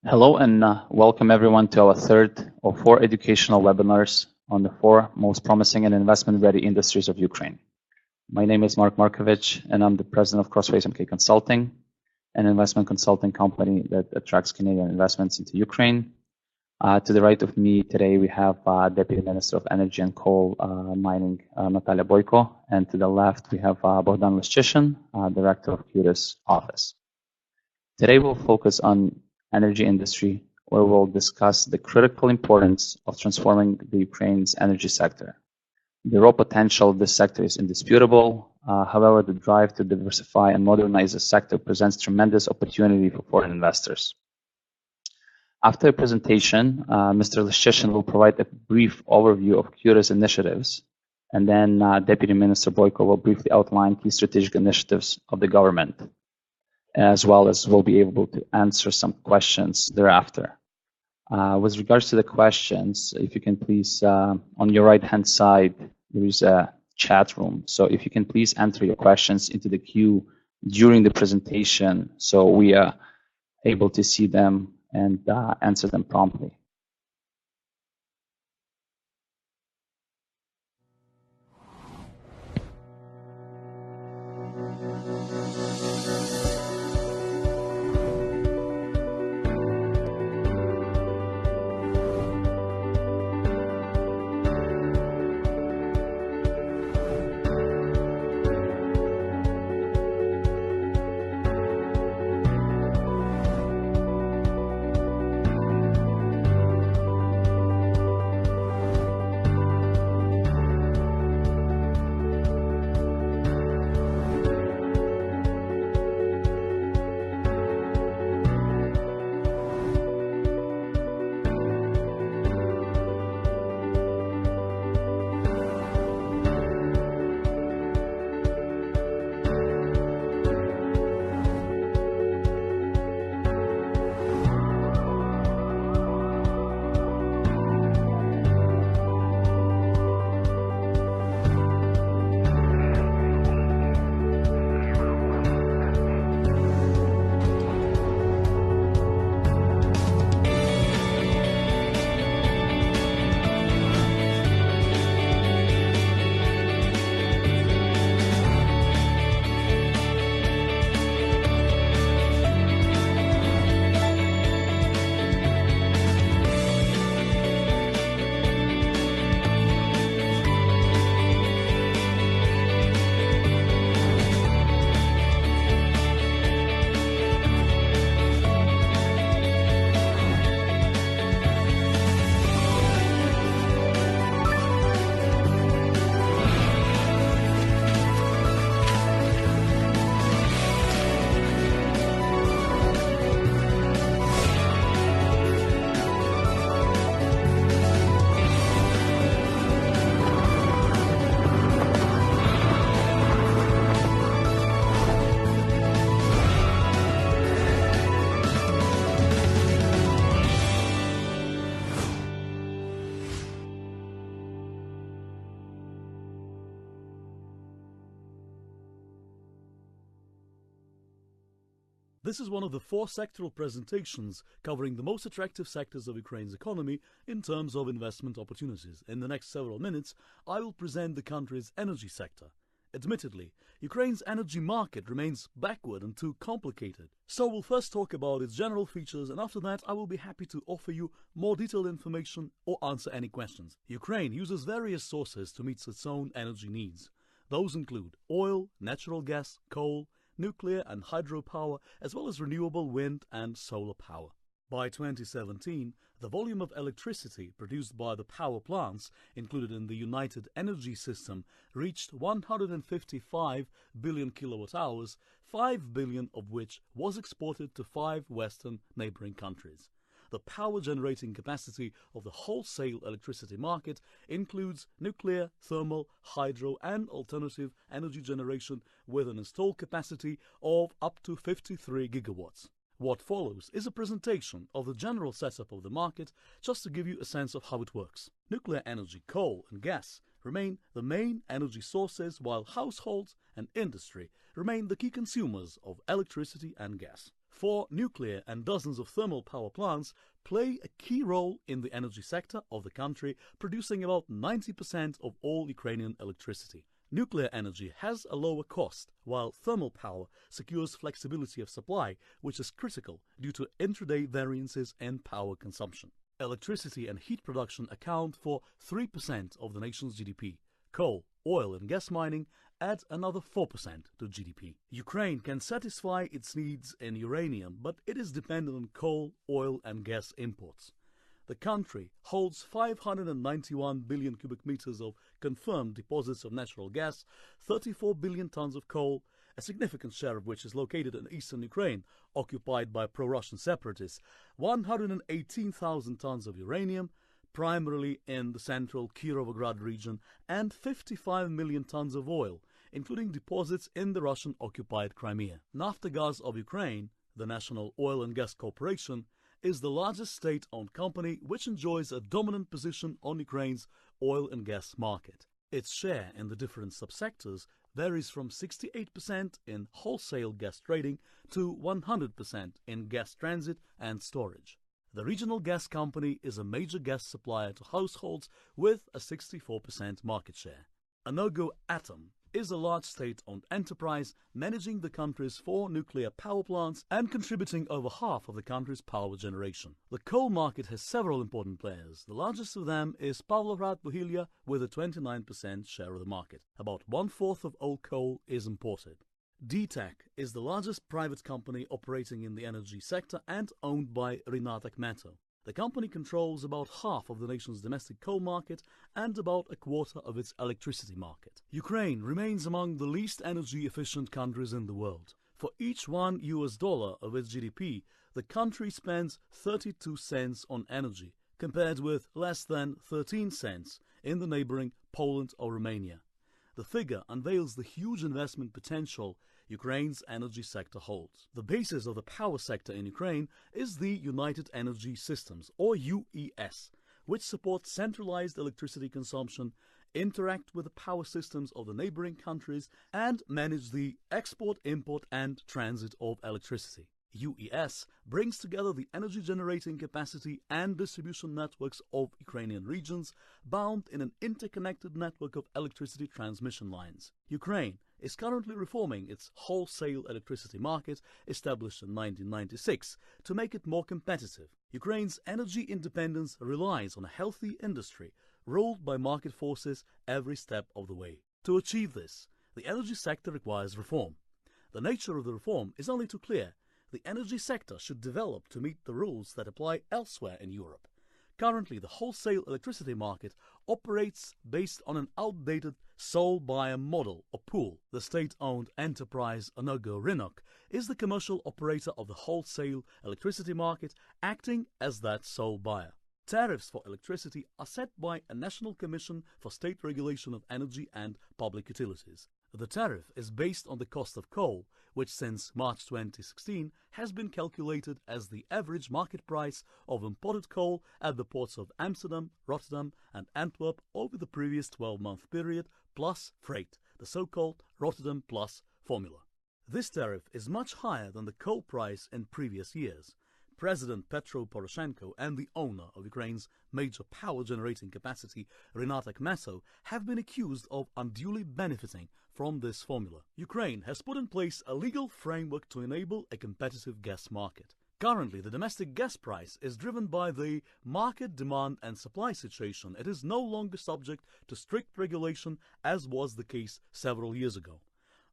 Hello and welcome everyone to our third of four educational webinars on the four most promising and investment-ready industries of Ukraine. My name is Markevych and I'm the president of Crossways MK Consulting, an investment consulting company that attracts Canadian investments into Ukraine. To the right of me today, we have Deputy Minister of Energy and Coal Mining, Nataliya Boyko, and to the left, we have Bohdan Leshchyshen, Director of CUTIS office. Today, we'll focus on energy industry, where we'll discuss the critical importance of transforming the Ukraine's energy sector. The raw potential of this sector is indisputable. However, the drive to diversify and modernize the sector presents tremendous opportunity for foreign investors. After the presentation, Mr. Leshchyshen will provide a brief overview of CUTIS initiatives, and then Deputy Minister Boyko will briefly outline key strategic initiatives of the government, as well as we'll be able to answer some questions thereafter. With regards to the questions, if you can please, on your right-hand side, there is a chat room. So if you can please enter your questions into the queue during the presentation so we are able to see them and answer them promptly. This is one of the four sectoral presentations covering the most attractive sectors of Ukraine's economy in terms of investment opportunities. In the next several minutes, I will present the country's energy sector. Admittedly, Ukraine's energy market remains backward and too complicated. So we'll first talk about its general features, and after that I will be happy to offer you more detailed information or answer any questions. Ukraine uses various sources to meet its own energy needs. Those include oil, natural gas, coal, nuclear and hydropower, as well as renewable wind and solar power. By 2017, the volume of electricity produced by the power plants included in the United Energy System reached 155 billion kilowatt-hours, 5 billion of which was exported to 5 Western neighboring countries. The power generating capacity of the wholesale electricity market includes nuclear, thermal, hydro and alternative energy generation with an installed capacity of up to 53 gigawatts. What follows is a presentation of the general setup of the market just to give you a sense of how it works. Nuclear energy, coal and gas remain the main energy sources, while households and industry remain the key consumers of electricity and gas. 4 nuclear and dozens of thermal power plants play a key role in the energy sector of the country, producing about 90% of all Ukrainian electricity. Nuclear energy has a lower cost, while thermal power secures flexibility of supply, which is critical due to intraday variances in power consumption. Electricity and heat production account for 3% of the nation's GDP. Coal, oil and gas mining add another 4% to GDP. Ukraine can satisfy its needs in uranium, but it is dependent on coal, oil and gas imports. The country holds 591 billion cubic meters of confirmed deposits of natural gas, 34 billion tons of coal, a significant share of which is located in eastern Ukraine, occupied by pro-Russian separatists, 118,000 tons of uranium, primarily in the central Kirovograd region, and 55 million tons of oil, including deposits in the Russian-occupied Crimea. Naftogaz of Ukraine, the National Oil and Gas Corporation, is the largest state-owned company which enjoys a dominant position on Ukraine's oil and gas market. Its share in the different subsectors varies from 68% in wholesale gas trading to 100% in gas transit and storage. The regional gas company is a major gas supplier to households with a 64% market share. Energoatom is a large state-owned enterprise managing the country's 4 nuclear power plants and contributing over half of the country's power generation. The coal market has several important players. The largest of them is Pavlohrad-Buhilya with a 29% share of the market. About 1/4 of all coal is imported. DTEK is the largest private company operating in the energy sector and owned by Rinat Akhmetov. The company controls about half of the nation's domestic coal market and about a quarter of its electricity market. Ukraine remains among the least energy-efficient countries in the world. For each $1 of its GDP, the country spends 32 cents on energy, compared with less than 13 cents in the neighboring Poland or Romania. The figure unveils the huge investment potential Ukraine's energy sector holds. The basis of the power sector in Ukraine is the United Energy Systems, or UES, which supports centralized electricity consumption, interact with the power systems of the neighboring countries, and manage the export, import, and transit of electricity. UES brings together the energy generating capacity and distribution networks of Ukrainian regions, bound in an interconnected network of electricity transmission lines. Ukraine is currently reforming its wholesale electricity market, established in 1996, to make it more competitive. Ukraine's energy independence relies on a healthy industry, ruled by market forces every step of the way. To achieve this, the energy sector requires reform. The nature of the reform is only too clear. The energy sector should develop to meet the rules that apply elsewhere in Europe. Currently, the wholesale electricity market operates based on an outdated sole buyer model or pool. The state-owned enterprise Energy is the commercial operator of the wholesale electricity market, acting as that sole buyer. Tariffs for electricity are set by a National Commission for State Regulation of Energy and Public Utilities. The tariff is based on the cost of coal, which since March 2016 has been calculated as the average market price of imported coal at the ports of Amsterdam, Rotterdam and Antwerp over the previous 12-month period, plus freight, the so-called Rotterdam Plus formula. This tariff is much higher than the coal price in previous years. President Petro Poroshenko and the owner of Ukraine's major power-generating capacity, Rinat Akhmetov, have been accused of unduly benefiting from this formula. Ukraine has put in place a legal framework to enable a competitive gas market. Currently, the domestic gas price is driven by the market demand and supply situation. It is no longer subject to strict regulation, as was the case several years ago.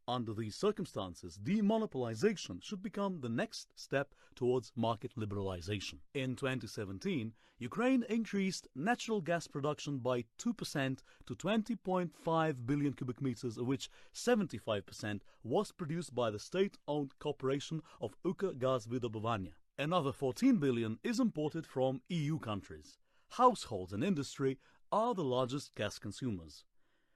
Under these circumstances, demonopolization should become the next step towards market liberalization. In 2017, Ukraine increased natural gas production by 2% to 20.5 billion cubic meters, of which 75% was produced by the state-owned corporation of Ukrgazvydobывание. Another 14 billion is imported from EU countries. Households and industry are the largest gas consumers.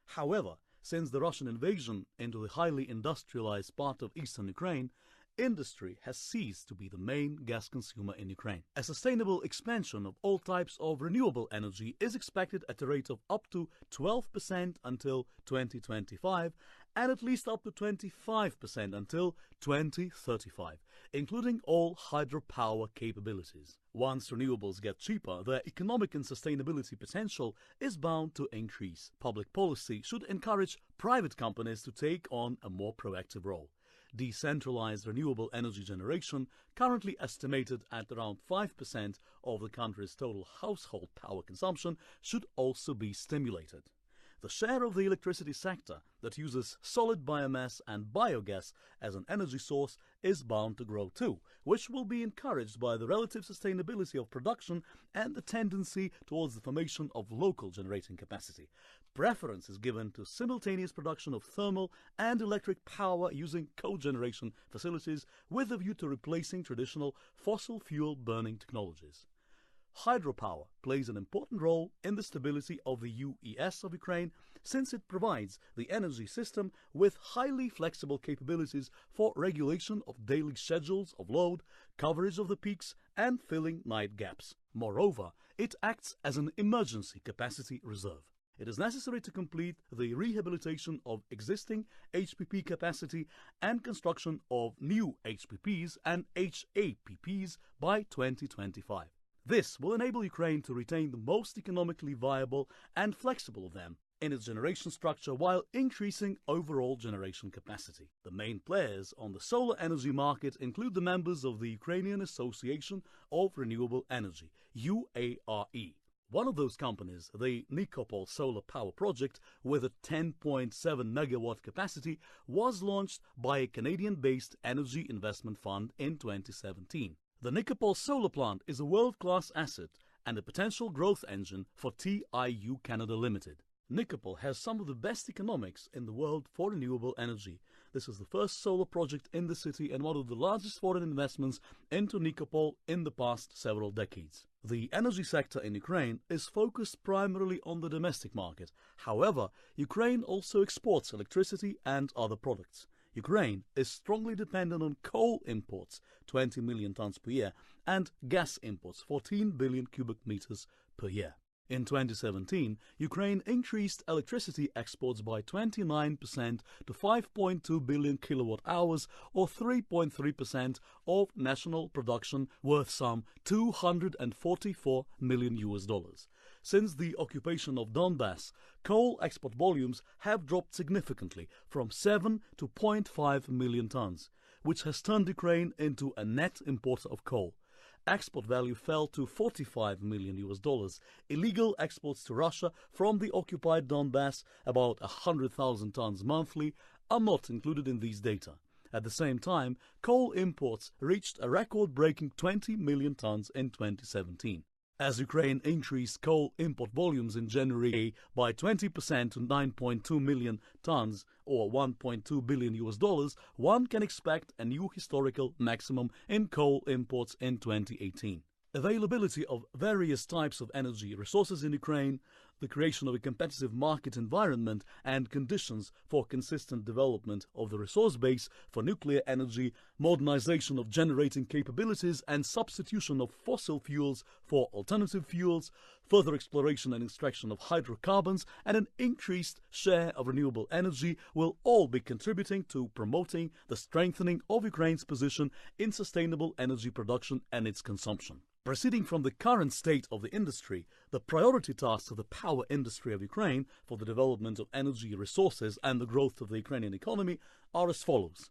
However, since the Russian invasion into the highly industrialized part of eastern Ukraine, industry has ceased to be the main gas consumer in Ukraine. A sustainable expansion of all types of renewable energy is expected at a rate of up to 12% until 2025 and at least up to 25% until 2035, including all hydropower capabilities. Once renewables get cheaper, their economic and sustainability potential is bound to increase. Public policy should encourage private companies to take on a more proactive role. Decentralized renewable energy generation, currently estimated at around 5% of the country's total household power consumption, should also be stimulated. The share of the electricity sector that uses solid biomass and biogas as an energy source is bound to grow too, which will be encouraged by the relative sustainability of production and the tendency towards the formation of local generating capacity. Preference is given to simultaneous production of thermal and electric power using cogeneration facilities with a view to replacing traditional fossil fuel burning technologies. Hydropower plays an important role in the stability of the UES of Ukraine, since it provides the energy system with highly flexible capabilities for regulation of daily schedules of load, coverage of the peaks, and filling night gaps. Moreover, it acts as an emergency capacity reserve. It is necessary to complete the rehabilitation of existing HPP capacity and construction of new HPPs and HAPPs by 2025. This will enable Ukraine to retain the most economically viable and flexible of them in its generation structure while increasing overall generation capacity. The main players on the solar energy market include the members of the Ukrainian Association of Renewable Energy, UARE. One of those companies, the Nikopol Solar Power Project, with a 10.7 megawatt capacity, was launched by a Canadian-based energy investment fund in 2017. The Nikopol solar plant is a world-class asset and a potential growth engine for TIU Canada Limited. Nikopol has some of the best economics in the world for renewable energy. This is the first solar project in the city and one of the largest foreign investments into Nikopol in the past several decades. The energy sector in Ukraine is focused primarily on the domestic market. However, Ukraine also exports electricity and other products. Ukraine is strongly dependent on coal imports, 20 million tons per year, and gas imports, 14 billion cubic meters per year. In 2017, Ukraine increased electricity exports by 29% to 5.2 billion kilowatt-hours, or 3.3% of national production, worth some $244 million. Since the occupation of Donbass, coal export volumes have dropped significantly from 7 to 0.5 million tons, which has turned Ukraine into a net importer of coal. Export value fell to $45 million. Illegal exports to Russia from the occupied Donbass, about 100,000 tons monthly, are not included in these data. At the same time, coal imports reached a record-breaking 20 million tons in 2017. As Ukraine increased coal import volumes in January by 20% to 9.2 million tons, or $1.2 billion, one can expect a new historical maximum in coal imports in 2018. Availability of various types of energy resources in Ukraine, the creation of a competitive market environment, and conditions for consistent development of the resource base for nuclear energy, modernization of generating capabilities, and substitution of fossil fuels for alternative fuels, further exploration and extraction of hydrocarbons, and an increased share of renewable energy will all be contributing to promoting the strengthening of Ukraine's position in sustainable energy production and its consumption. Proceeding from the current state of the industry, the priority tasks of the power industry of Ukraine for the development of energy resources and the growth of the Ukrainian economy are as follows: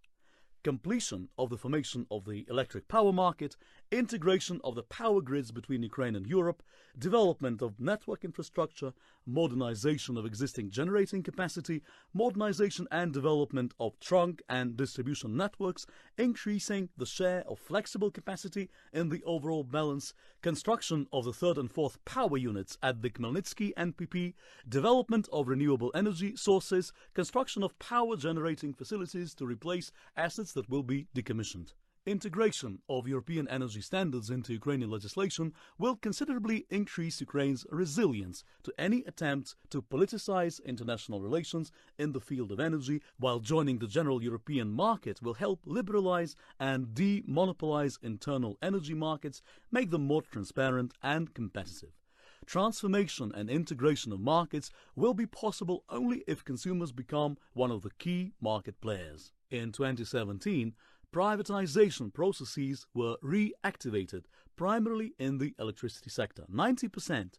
completion of the formation of the electric power market, integration of the power grids between Ukraine and Europe, development of network infrastructure, modernization of existing generating capacity, modernization and development of trunk and distribution networks, increasing the share of flexible capacity in the overall balance, construction of the third and fourth power units at the Khmelnytsky NPP, development of renewable energy sources, construction of power generating facilities to replace assets that will be decommissioned. Integration of European energy standards into Ukrainian legislation will considerably increase Ukraine's resilience to any attempt to politicize international relations in the field of energy, while joining the general European market will help liberalize and demonopolize internal energy markets, make them more transparent and competitive. Transformation and integration of markets will be possible only if consumers become one of the key market players. In 2017, privatization processes were reactivated primarily in the electricity sector. 90%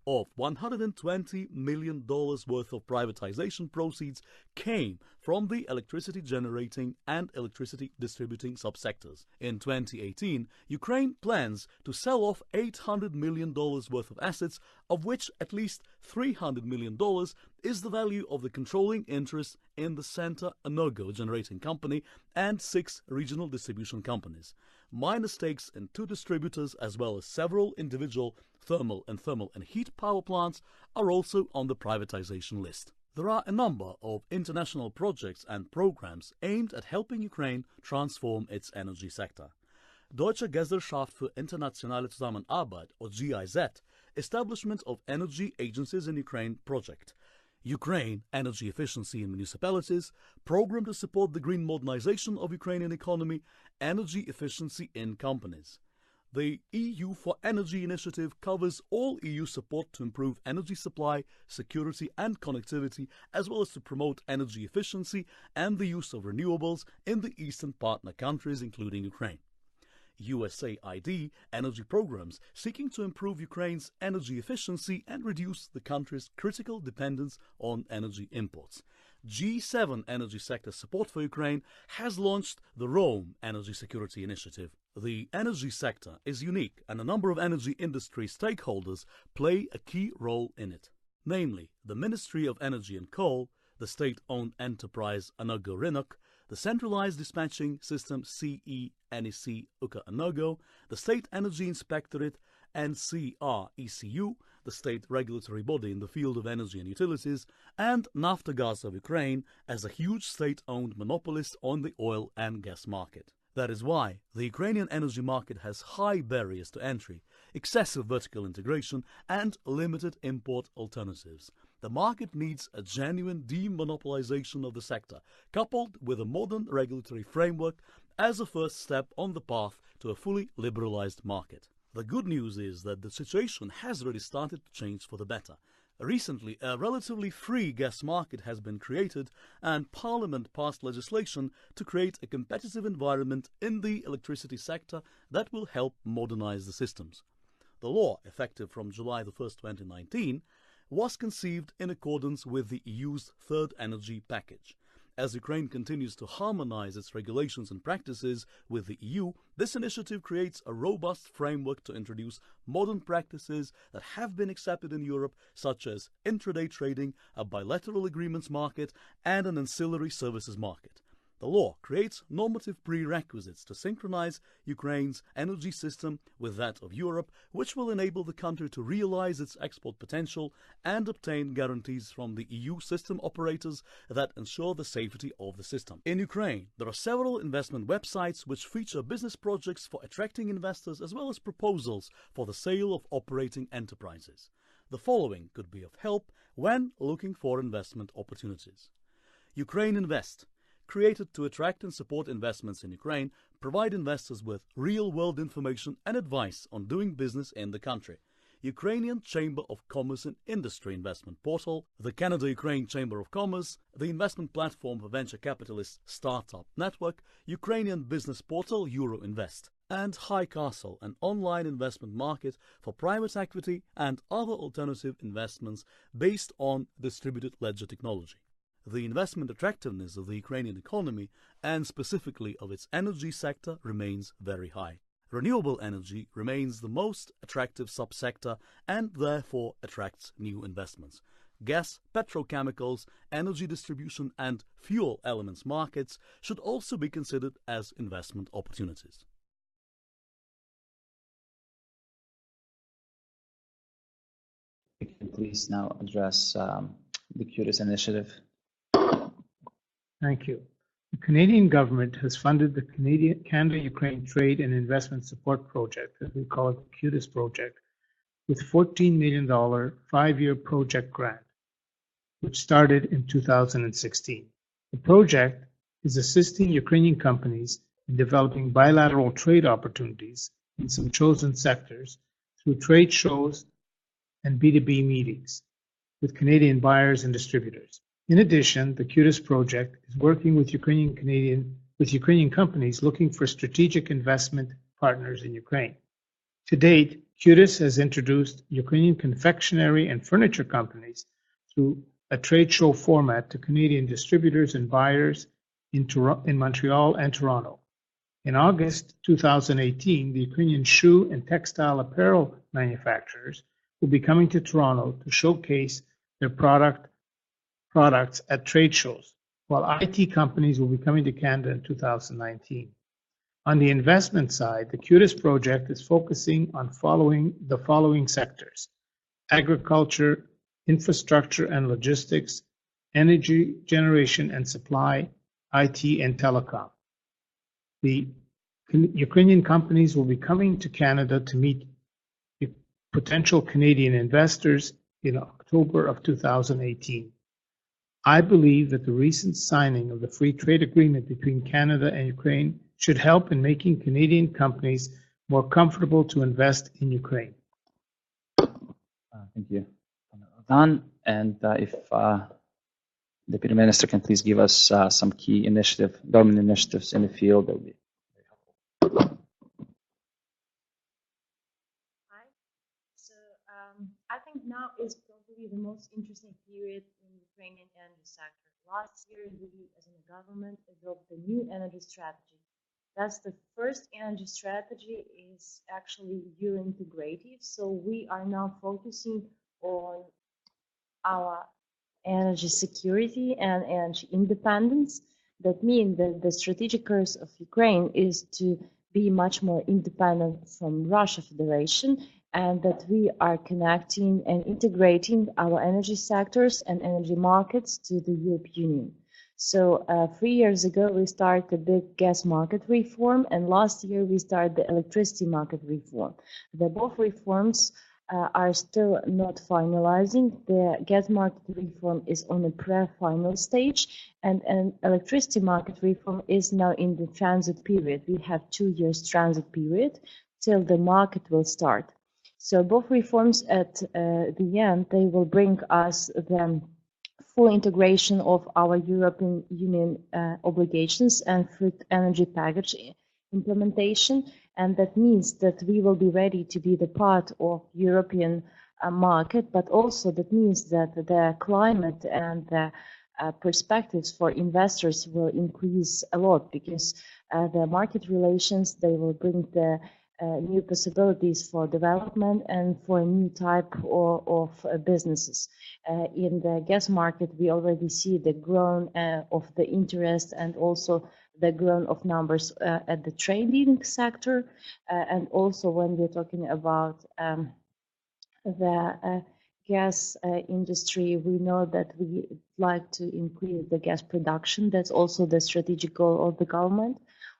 of $120 million worth of privatization proceeds came from the electricity generating and electricity distributing subsectors. In 2018, Ukraine plans to sell off $800 million worth of assets, of which at least $300 million is the value of the controlling interest in the Center FNERGY generating company and 6 regional distribution companies. Minor stakes in 2 distributors as well as several individual thermal and heat power plants are also on the privatization list. There are a number of international projects and programs aimed at helping Ukraine transform its energy sector. Deutsche Gesellschaft für internationale Zusammenarbeit, or GIZ, establishment of energy agencies in Ukraine project. Ukraine Energy Efficiency in Municipalities, program to support the green modernization of Ukrainian economy, energy efficiency in companies. The EU for Energy initiative covers all EU support to improve energy supply, security and connectivity, as well as to promote energy efficiency and the use of renewables in the Eastern partner countries, including Ukraine. USAID energy programs seeking to improve Ukraine's energy efficiency and reduce the country's critical dependence on energy imports. G7 energy sector support for Ukraine has launched the Rome Energy Security Initiative. The energy sector is unique and a number of energy industry stakeholders play a key role in it, namely the Ministry of Energy and Coal, the state-owned enterprise Energy, the centralized dispatching system CENEC UKA, the State Energy Inspectorate NCR-ECU, the state regulatory body in the field of energy and utilities, and Naftogaz of Ukraine as a huge state-owned monopolist on the oil and gas market. That is why the Ukrainian energy market has high barriers to entry, excessive vertical integration, and limited import alternatives. The market needs a genuine demonopolization of the sector, coupled with a modern regulatory framework as a first step on the path to a fully liberalized market. The good news is that the situation has already started to change for the better. Recently, a relatively free gas market has been created, and Parliament passed legislation to create a competitive environment in the electricity sector that will help modernize the systems. The law, effective from July 1st, 2019, was conceived in accordance with the EU's third energy package. As Ukraine continues to harmonize its regulations and practices with the EU, this initiative creates a robust framework to introduce modern practices that have been accepted in Europe, such as intraday trading, a bilateral agreements market, and an ancillary services market. The law creates normative prerequisites to synchronize Ukraine's energy system with that of Europe, which will enable the country to realize its export potential and obtain guarantees from the EU system operators that ensure the safety of the system. In Ukraine, there are several investment websites which feature business projects for attracting investors as well as proposals for the sale of operating enterprises. The following could be of help when looking for investment opportunities. Ukraine Invest, created to attract and support investments in Ukraine, provide investors with real-world information and advice on doing business in the country. Ukrainian Chamber of Commerce and Industry Investment Portal, the Canada-Ukraine Chamber of Commerce, the investment platform for venture capitalists Startup Network, Ukrainian business portal Euroinvest, and High Castle, an online investment market for private equity and other alternative investments based on distributed ledger technology. The investment attractiveness of the Ukrainian economy, and specifically of its energy sector, remains very high. Renewable energy remains the most attractive subsector and therefore attracts new investments. Gas, petrochemicals, energy distribution and fuel elements markets should also be considered as investment opportunities. You can please now address the CUTIS initiative. Thank you. The Canadian government has funded the Canada-Ukraine Trade and Investment Support Project, as we call it the CUTIS project, with $14 million 5-year project grant, which started in 2016. The project is assisting Ukrainian companies in developing bilateral trade opportunities in some chosen sectors through trade shows and B2B meetings with Canadian buyers and distributors. In addition, the CUTIS project is working with Ukrainian companies looking for strategic investment partners in Ukraine. To date, CUTIS has introduced Ukrainian confectionery and furniture companies through a trade show format to Canadian distributors and buyers in Montreal and Toronto. In August 2018, the Ukrainian shoe and textile apparel manufacturers will be coming to Toronto to showcase their products at trade shows, while IT companies will be coming to Canada in 2019. On the investment side, the CUTIS project is focusing on the following sectors: agriculture, infrastructure and logistics, energy generation and supply, IT and telecom. The Ukrainian companies will be coming to Canada to meet potential Canadian investors in October of 2018. I believe that the recent signing of the free trade agreement between Canada and Ukraine should help in making Canadian companies more comfortable to invest in Ukraine. Thank you, Bohdan. And if Deputy Minister can please give us some key government initiatives in the field, that would be very helpful. Hi. So I think now is probably the most interesting period in the Ukrainian energy sector. Last year, we as a government adopted a new energy strategy. That's the first energy strategy is actually Euro-integrative. So we are now focusing on our energy security and energy independence. That means that the strategic course of Ukraine is to be much more independent from Russia Federation, and that we are connecting and integrating our energy sectors and energy markets to the European Union. So 3 years ago, we started the big gas market reform, and last year we started the electricity market reform. Both reforms are still not finalizing. The gas market reform is on a pre-final stage, and electricity market reform is now in the transit period. We have 2 years transit period till the market will start. So both reforms at the end, they will bring us the full integration of our European Union obligations and food energy package implementation. And that means that we will be ready to be the part of European market, but also that means that the climate and the perspectives for investors will increase a lot, because the market relations, they will bring the new possibilities for development and for a new type of businesses. In the gas market, we already see the growth of the interest and also the growth of numbers at the trading sector. And also when we're talking about the gas industry, we know that we like to increase the gas production. That's also the strategic goal of the government.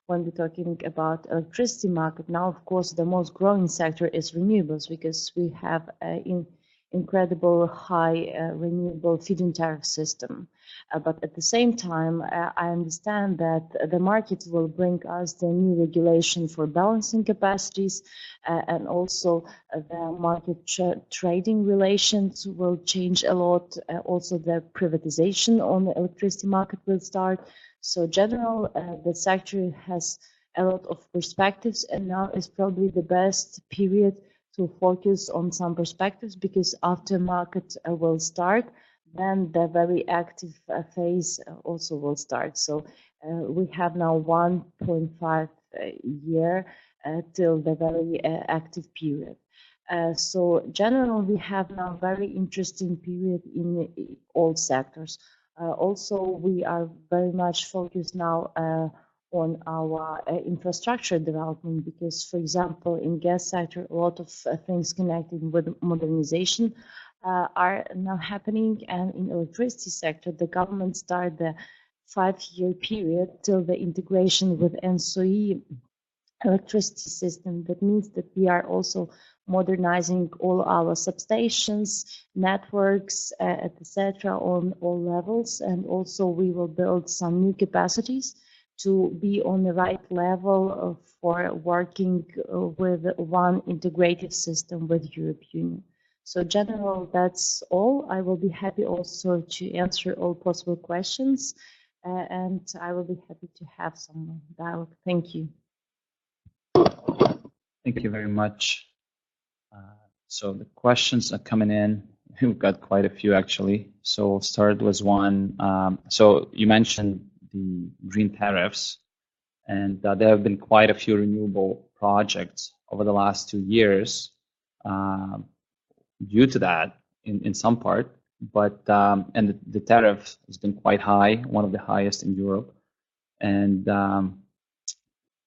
When we're talking about electricity market, now, of course, the most growing sector is renewables, because we have an incredible high renewable feed-in tariff system. But at the same time, I understand that the market will bring us the new regulation for balancing capacities, and also the market trading relations will change a lot. Also, the privatization on the electricity market will start. So general, the sector has a lot of perspectives, and now is probably the best period to focus on some perspectives, because after market will start, then the very active phase also will start. So we have now 1.5 year till the very active period. So general, we have now very interesting period in all sectors. Also, we are very much focused now on our infrastructure development, because, for example, in gas sector, a lot of things connected with modernization are now happening, and in electricity sector, the government started the 5-year period till the integration with NSOE electricity system. That means that we are also modernizing all our substations, networks, etc. on all levels, and also we will build some new capacities to be on the right level for working with one integrated system with European Union. So general, that's all. I will be happy also to answer all possible questions, and I will be happy to have some dialogue. Thank you. Thank you very much. So the questions are coming in. We've got quite a few actually. So we'll start with one. So you mentioned the green tariffs, and there have been quite a few renewable projects over the last 2 years due to that in some part. But and the tariff has been quite high, one of the highest in Europe, and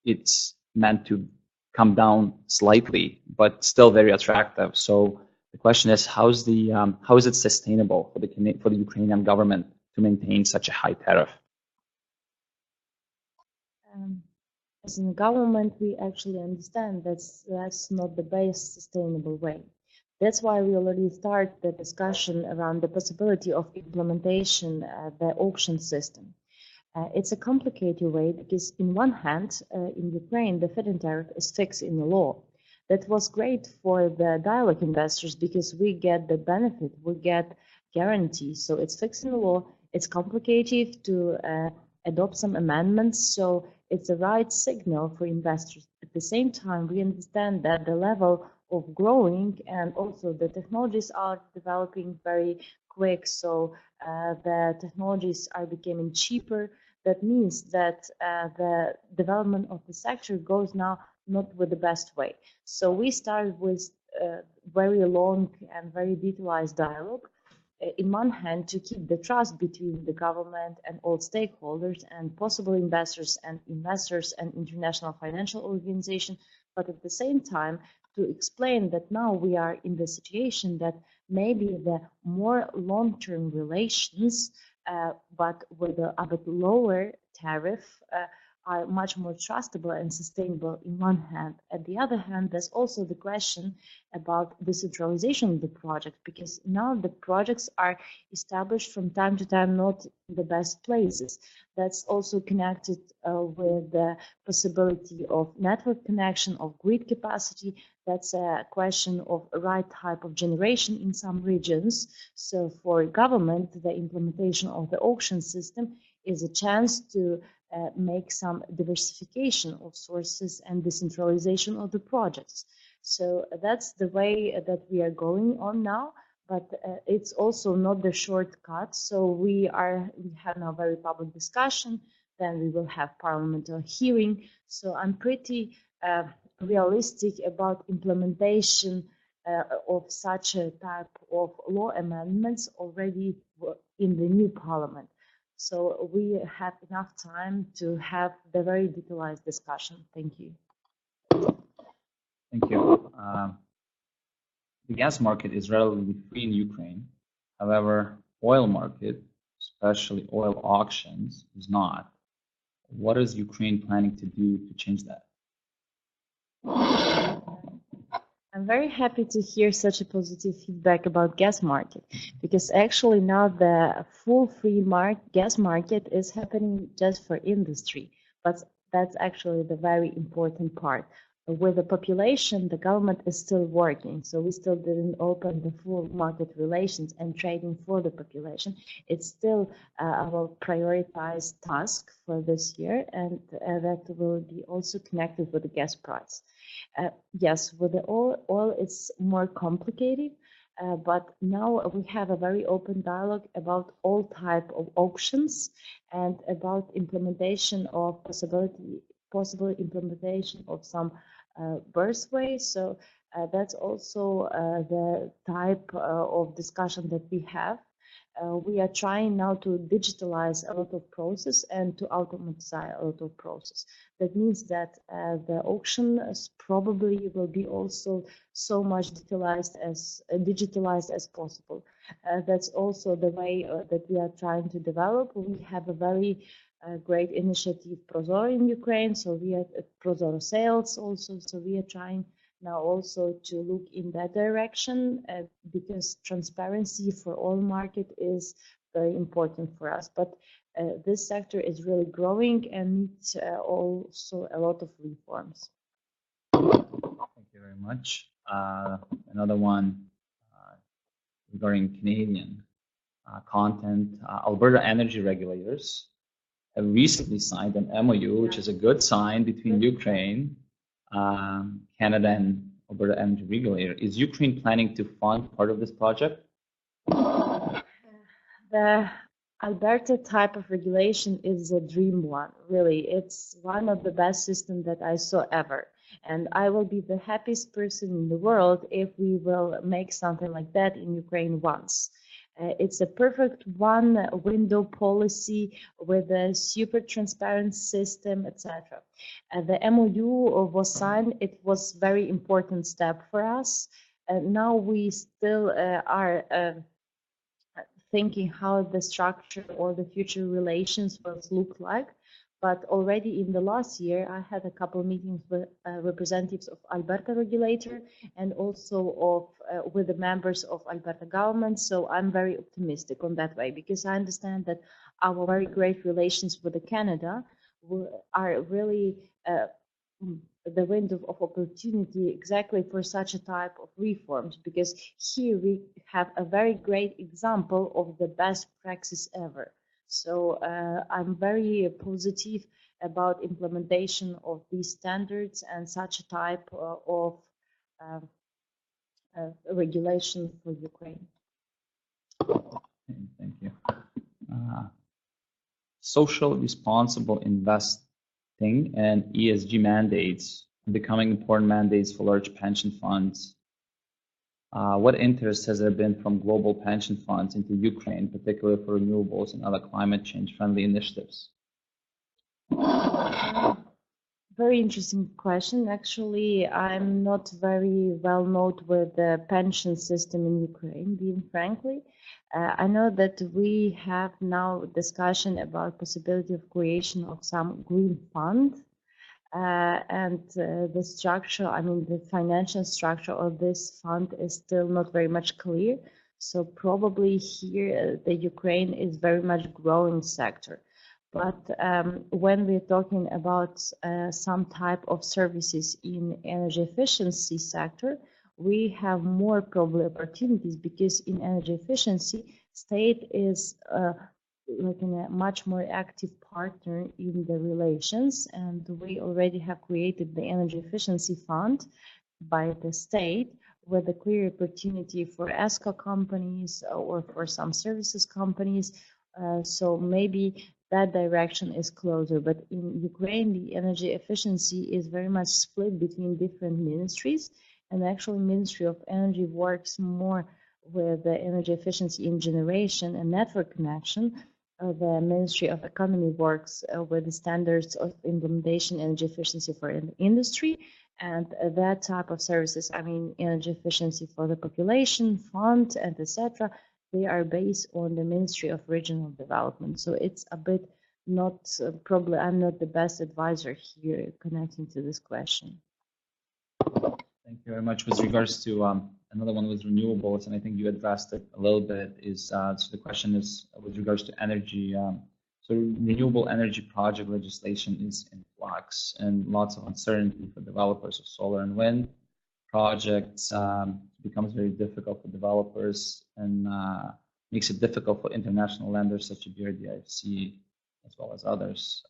it's meant to come down slightly, but still very attractive. So the question is, how is it sustainable for the Ukrainian government to maintain such a high tariff? As in government, we actually understand that's not the best sustainable way. That's why we already start the discussion around the possibility of implementation the auction system. It's a complicated way because, in one hand, in Ukraine, the feed-in tariff is fixed in the law. That was great for the dialogue investors because we get the benefit, we get guarantees. So it's fixed in the law. It's complicated to adopt some amendments. So it's the right signal for investors. At the same time, we understand that the level of growing and also the technologies are developing very quick. So the technologies are becoming cheaper. That means that the development of the sector goes now not with the best way. So we started with very long and very detailed dialogue. In one hand, to keep the trust between the government and all stakeholders and possible investors and international financial organizations, but at the same time to explain that now we are in the situation that maybe the more long-term relations, but with a bit lower tariff, are much more trustable and sustainable in one hand. At the other hand, there's also the question about decentralization of the project, because now the projects are established from time to time not in the best places. That's also connected with the possibility of network connection, of grid capacity. That's a question of the right type of generation in some regions. So for government, the implementation of the auction system is a chance to make some diversification of sources and decentralization of the projects. So that's the way that we are going on now, but it's also not the shortcut. So we have now very public discussion, then we will have parliamentary hearing. So I'm pretty realistic about implementation of such a type of law amendments already in the new parliament. So we have enough time to have the very detailed discussion. Thank you. Thank you. The gas market is relatively free in Ukraine. However, oil market, especially oil auctions, is not. What is Ukraine planning to do to change that? I'm very happy to hear such a positive feedback about gas market, because actually now the full free gas market is happening just for industry, but that's actually the very important part. With the population, the government is still working, so we still didn't open the full market relations and trading for the population. It's still our prioritized task for this year, and that will be also connected with the gas price. Yes, with the oil it's more complicated, but now we have a very open dialogue about all type of auctions and about implementation of possible implementation of some birthways. So that's also the type of discussion that we have. We are trying now to digitalize a lot of process and to automatize a lot of process. That means that the auctions probably will be also so much digitalized as possible. That's also the way that we are trying to develop. We have a very great initiative Prozor in Ukraine, so we are Prozor sales also, so we are trying now also to look in that direction because transparency for all market is very important for us. But this sector is really growing and needs also a lot of reforms. Thank you very much. Another one regarding Canadian content. Alberta energy regulators have recently signed an MOU, which is a good sign between Ukraine, Canada, and Alberta energy regulator. Is Ukraine planning to fund part of this project? The Alberta type of regulation is a dream one, really. It's one of the best systems that I saw ever. And I will be the happiest person in the world if we will make something like that in Ukraine once. It's a perfect one window policy with a super transparent system, etc. The MOU was signed. It was a very important step for us. Now we still are thinking how the structure or the future relations will look like. But already in the last year, I had a couple of meetings with representatives of Alberta regulator and also of with the members of Alberta government. So I'm very optimistic on that way because I understand that our very great relations with Canada are really the window of opportunity exactly for such a type of reforms, because here we have a very great example of the best practice ever. So I'm very positive about implementation of these standards and such a type of regulation for Ukraine. Thank you. Social responsible investing and ESG mandates are becoming important mandates for large pension funds. What interest has there been from global pension funds into Ukraine, particularly for renewables and other climate change friendly initiatives? Very interesting question. Actually, I'm not very well known with the pension system in Ukraine, being frankly. I know that we have now discussion about possibility of creation of some green fund. And the structure, I mean, the financial structure of this fund is still not very much clear. So probably here, the Ukraine is very much growing sector. But when we're talking about some type of services in energy efficiency sector, we have more probably opportunities because in energy efficiency, state is like a much more active partner in the relations, and we already have created the energy efficiency fund by the state with a clear opportunity for ESCO companies or for some services companies. So maybe that direction is closer, but in Ukraine, the energy efficiency is very much split between different ministries, and actually Ministry of Energy works more with the energy efficiency in generation and network connection. The Ministry of Economy works with the standards of implementation energy efficiency for industry, and that type of services, I mean energy efficiency for the population, fund, and etc. They are based on the Ministry of Regional Development. So it's a bit not, probably I'm not the best advisor here connecting to this question. Thank you very much. With regards to another one with renewables, and I think you addressed it a little bit, is so the question is with regards to energy. So renewable energy project legislation is in flux and lots of uncertainty for developers of solar and wind projects. Becomes very difficult for developers and makes it difficult for international lenders such as BRD-IFC as well as others.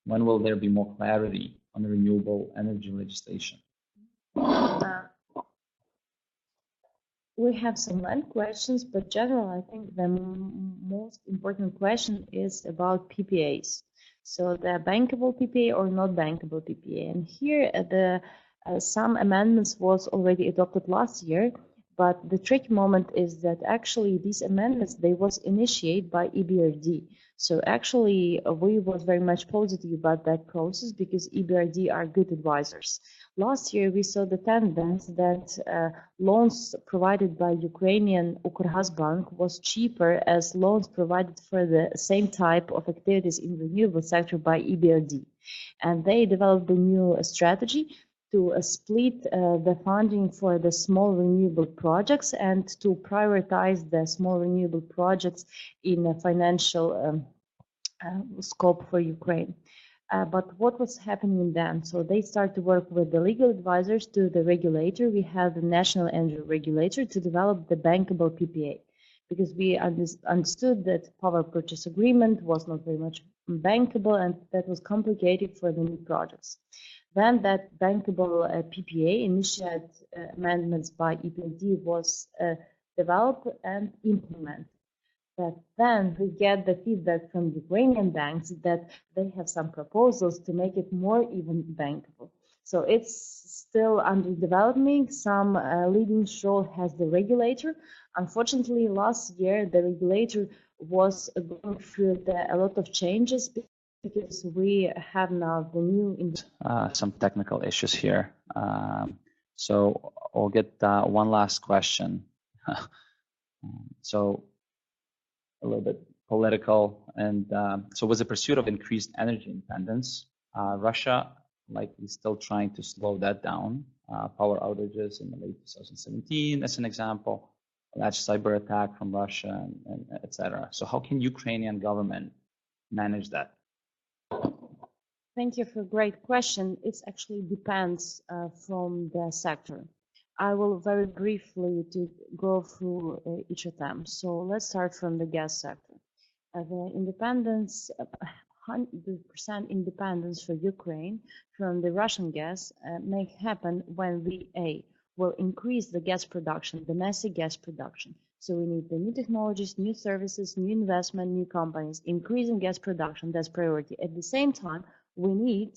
When will there be more clarity on the renewable energy legislation? We have some land questions, but general, I think the most important question is about PPAs. So the bankable PPA or not bankable PPA. And here the some amendments was already adopted last year But the tricky moment is that actually these amendments, they was initiated by EBRD. So actually we was very much positive about that process because EBRD are good advisors. Last year we saw the tendency that loans provided by Ukrainian Ukrgazbank was cheaper as loans provided for the same type of activities in the renewable sector by EBRD. And they developed a new strategy to split the funding for the small renewable projects and to prioritize the small renewable projects in a financial scope for Ukraine. But what was happening then? So they started to work with the legal advisors to the regulator. We had the National Energy Regulator to develop the bankable PPA because we understood that power purchase agreement was not very much bankable and that was complicated for the new projects. Then that bankable PPA initiated amendments by EBRD was developed and implemented. But then we get the feedback from Ukrainian banks that they have some proposals to make it more even bankable. So it's still under development. Some leading role has the regulator. Unfortunately, last year the regulator was going through a lot of changes because we have now the new... some technical issues here. So I'll get one last question. So a little bit political, and so with the pursuit of increased energy independence, Russia likely still trying to slow that down. Power outages in the late 2017, as an example, alleged cyber attack from Russia, and etc. So how can Ukrainian government manage that? Thank you for a great question. It actually depends from the sector. I will very briefly go through each of them. So let's start from the gas sector. The independence, 100% independence for Ukraine from the Russian gas may happen when we will increase the gas production, domestic gas production. So we need the new technologies, new services, new investment, new companies, increasing gas production, that's priority. At the same time, we need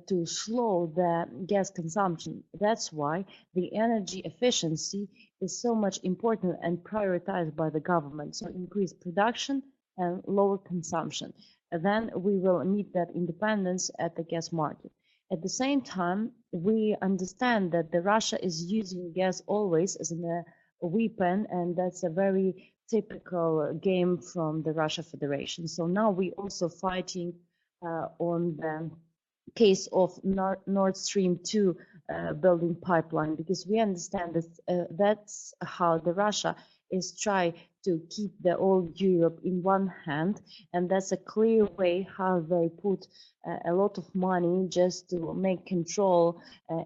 to slow the gas consumption. That's why the energy efficiency is so much important and prioritized by the government. So increase production and lower consumption. And then we will need that independence at the gas market. At the same time, we understand that the Russia is using gas always as a weapon, and that's a very typical game from the Russia Federation. So now we also fighting on the case of Nord Stream 2 building pipeline, because we understand that that's how the Russia is trying to keep the old Europe in one hand, and that's a clear way how they put a lot of money just to make control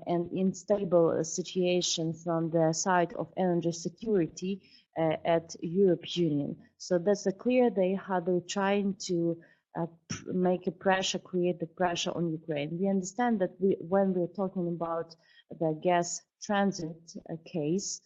and unstable situation from the side of energy security at Europe Union. So that's a clear way how they're trying to make a pressure, create the pressure on Ukraine. We understand that when we're talking about the gas transit case,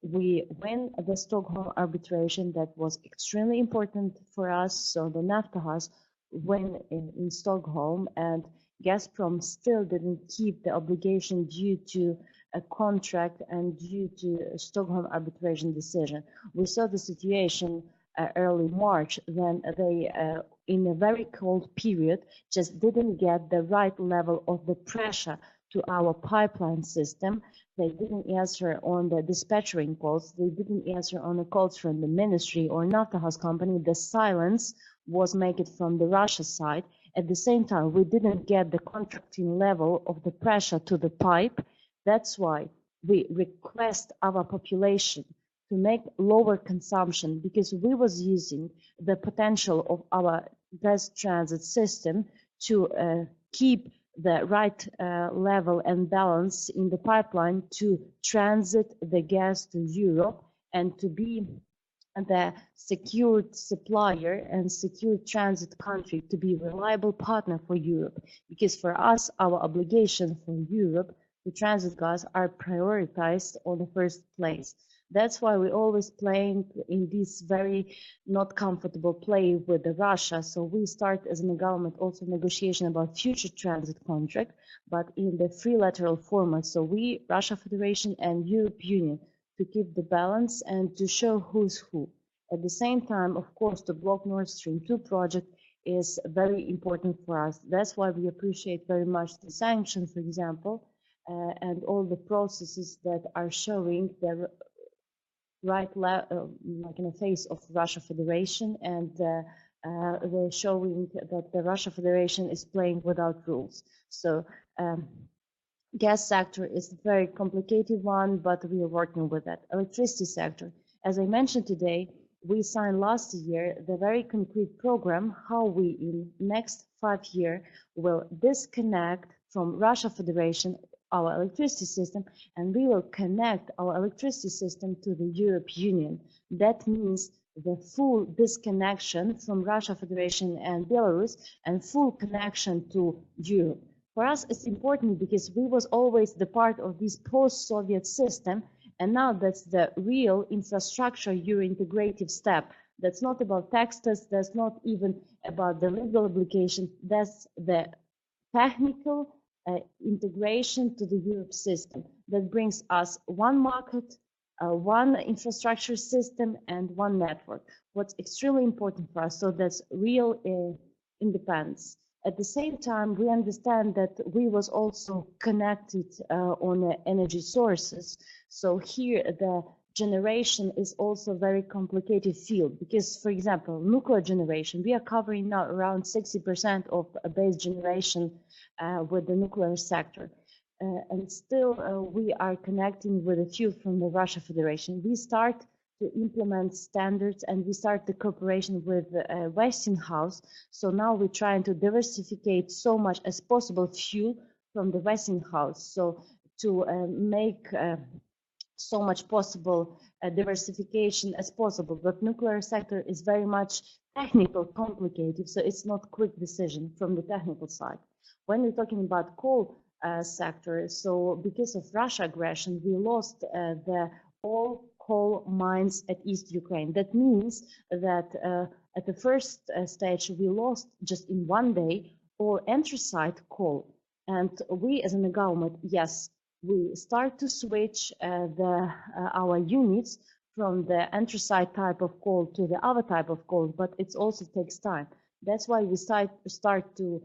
we win the Stockholm arbitration. That was extremely important for us. So the Naftahas win in Stockholm, and Gazprom still didn't keep the obligation due to a contract and due to a Stockholm arbitration decision. We saw the situation early March, when they, in a very cold period, just didn't get the right level of the pressure to our pipeline system. They didn't answer on the dispatching calls. They didn't answer on the calls from the ministry or Naftahas company. The silence was made from the Russia side. At the same time, we didn't get the contracting level of the pressure to the pipe. That's why we request our population to make lower consumption, because we was using the potential of our gas transit system to keep the right level and balance in the pipeline to transit the gas to Europe and to be the secured supplier and secure transit country, to be a reliable partner for Europe. Because for us, our obligation for Europe to transit gas are prioritized on the first place. That's why we always playing in this very not comfortable play with the Russia. So we start as a government also negotiation about future transit contract, but in the trilateral format. So we, Russia Federation and Europe Union, to keep the balance and to show who's who. At the same time, of course, the block Nord Stream 2 project is very important for us. That's why we appreciate very much the sanctions, for example, and all the processes that are showing the like in the face of Russia Federation, and they're showing that the Russia Federation is playing without rules. So gas sector is a very complicated one, but we are working with that. Electricity sector, as I mentioned today, we signed last year the very concrete program how we in next 5 years will disconnect from Russia Federation our electricity system, and we will connect our electricity system to the European Union. That means the full disconnection from Russia Federation and Belarus and full connection to Europe. For us, it's important because we was always the part of this post-Soviet system, and now that's the real infrastructure Euro-integrative step. That's not about taxes, that's not even about the legal obligation, that's the technical integration to the Europe system that brings us one market, one infrastructure system, and one network. What's extremely important for us, so that's real independence. At the same time, we understand that we was also connected on energy sources. So here the generation is also a very complicated field because, for example, nuclear generation, we are covering now around 60% of base generation with the nuclear sector. And still we are connecting with a few from the Russia Federation. We start to implement standards and we start the cooperation with Westinghouse. So now we're trying to diversify so much as possible fuel from the Westinghouse. So to make so much possible diversification as possible. But nuclear sector is very much technical, complicated, so it's not quick decision from the technical side. When we're talking about coal sector, so because of Russia aggression, we lost all coal mines at East Ukraine. That means that at the first stage, we lost just in 1 day all anthracite coal. And we as a government, yes, we start to switch our units from the anthracite type of coal to the other type of coal, but it also takes time. That's why we start to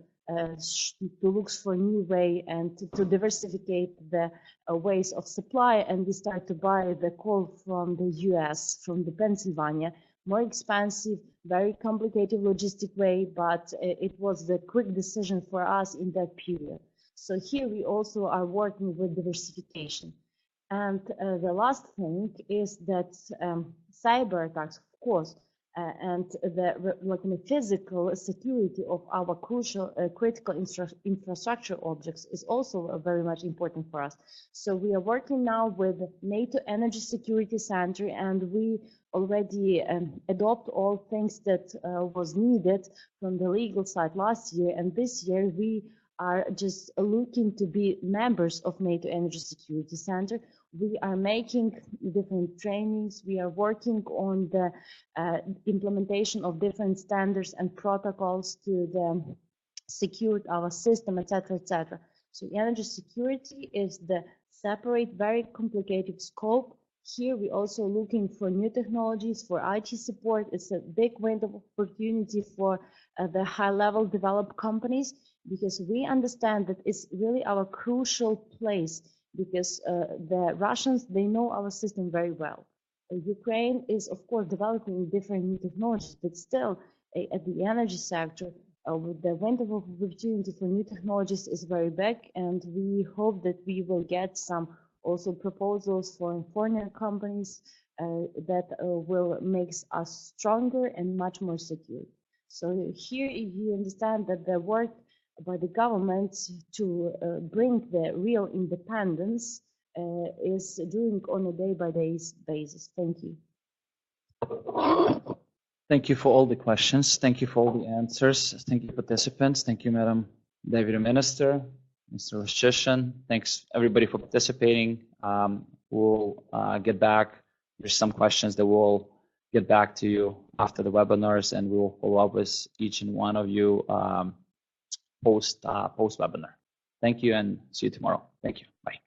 look for new way and to diversify the ways of supply, and we start to buy the coal from the US, from the Pennsylvania, more expensive, very complicated logistic way, but it was the quick decision for us in that period. So here we also are working with diversification. And the last thing is that cyber attacks, of course, and the physical security of our critical infrastructure objects is also very much important for us. So we are working now with NATO Energy Security Center, and we already adopt all things that was needed from the legal side last year, and this year we are just looking to be members of NATO Energy Security Center. We are making different trainings. We are working on the implementation of different standards and protocols to secure our system, etc., etc. So energy security is the separate, very complicated scope. Here we're also looking for new technologies, for IT support. It's a big window of opportunity for the high-level developed companies, because we understand that it's really our crucial place, because the Russians, they know our system very well. Ukraine is, of course, developing different new technologies, but still at the energy sector, the window of opportunity for new technologies is very big, and we hope that we will get some also proposals for foreign companies that will make us stronger and much more secure. So here you understand that the work by the government to bring the real independence is doing on a day-by-day basis. Thank you. Thank you for all the questions. Thank you for all the answers. Thank you, participants. Thank you, Madam Deputy Minister, Mr. Leshchyshen. Thanks everybody for participating. We'll get back. There's some questions that we'll get back to you after the webinars, and we will follow up with each and one of you post webinar. Thank you, and see you tomorrow. Thank you. Bye.